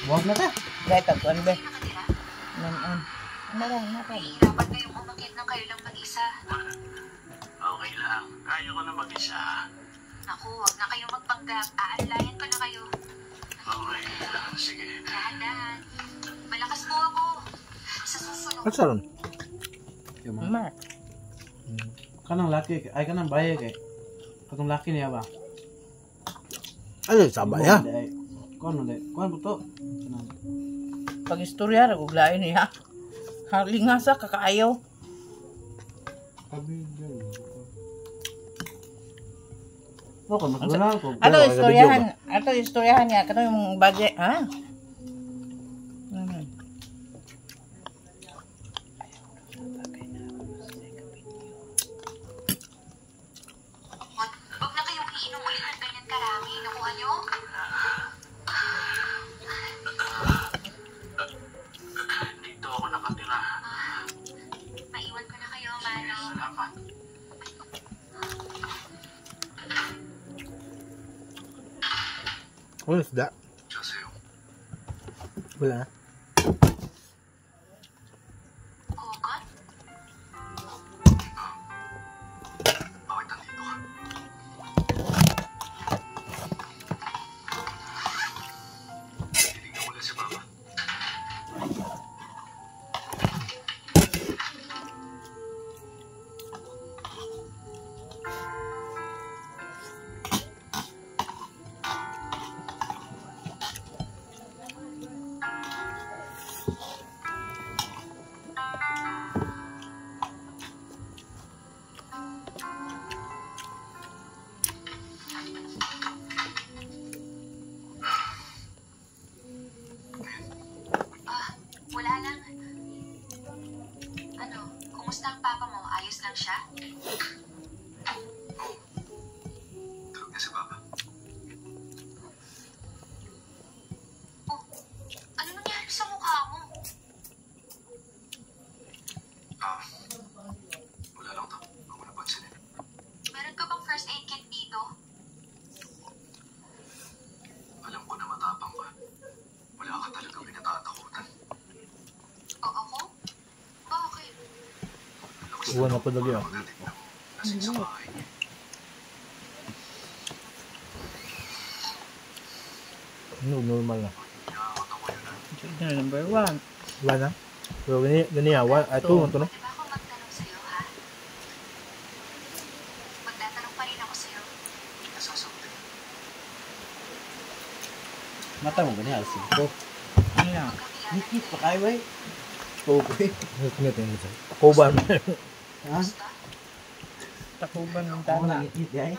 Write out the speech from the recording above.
Huwag na ta. Dahil tagpuan ba? Nakatira? Naman. Ano lang, Mahihirapan kayong umakit ng kayo lang mag-isa. Okay lang. Kaya ko na mag-isa. Naku, huwag na kayong magpanggap. Aalayan ko na kayo. Okay. Sige. Dahan-dahan. Malakas po ako. Sa susunod. At saan? Ma. Kanang laki, ay kanang baye kay. Katong laki niya ba? Ano sabay ha? Kuan po to. Pag istorya, naguglain niya. Halingasa, kakaayaw. Okay, mas wala ko. Ato istoryahan niya. Kato yung budget, ha? Huwag na kayong iinom ulit ng ganyan karami. Nakuha nyo? Dito ako nakatira. Maiwan ko na kayo, Mano. Salamat. Ano isda? Kasi Wala. Kugot? bakit nandito ka? Titignan mo na si Mama. Wala lang. Ano, kumusta ang papa mo? Ayos lang siya? Tulog niya si Papa. Oh, ano nangyari sa mukha mo? Wala lang to. Huwag mo napansinin. Meron ka bang first aid kit dito? Alam ko na matapang ka. Wala ka talagang pinatatakutan. O ako? Bakit? Uwan na po lagi ah. Pagdating ng lasing sa bahay niya. Normal na. Nakakatawa yun na. Signal number 1. Wala na. Pero gani awa. Ito, ito no? Pwede ba ako magtanong sa'yo, ha? Magtatanong pa rin ako sa'yo. Nasasagutin. Mata mo gani alsin ko. Ano lang. Nikit pa kay way. Okay. Tingnan tingnan sa. Kuban. Ha? Takuban ng Ako tana. na nikit ay.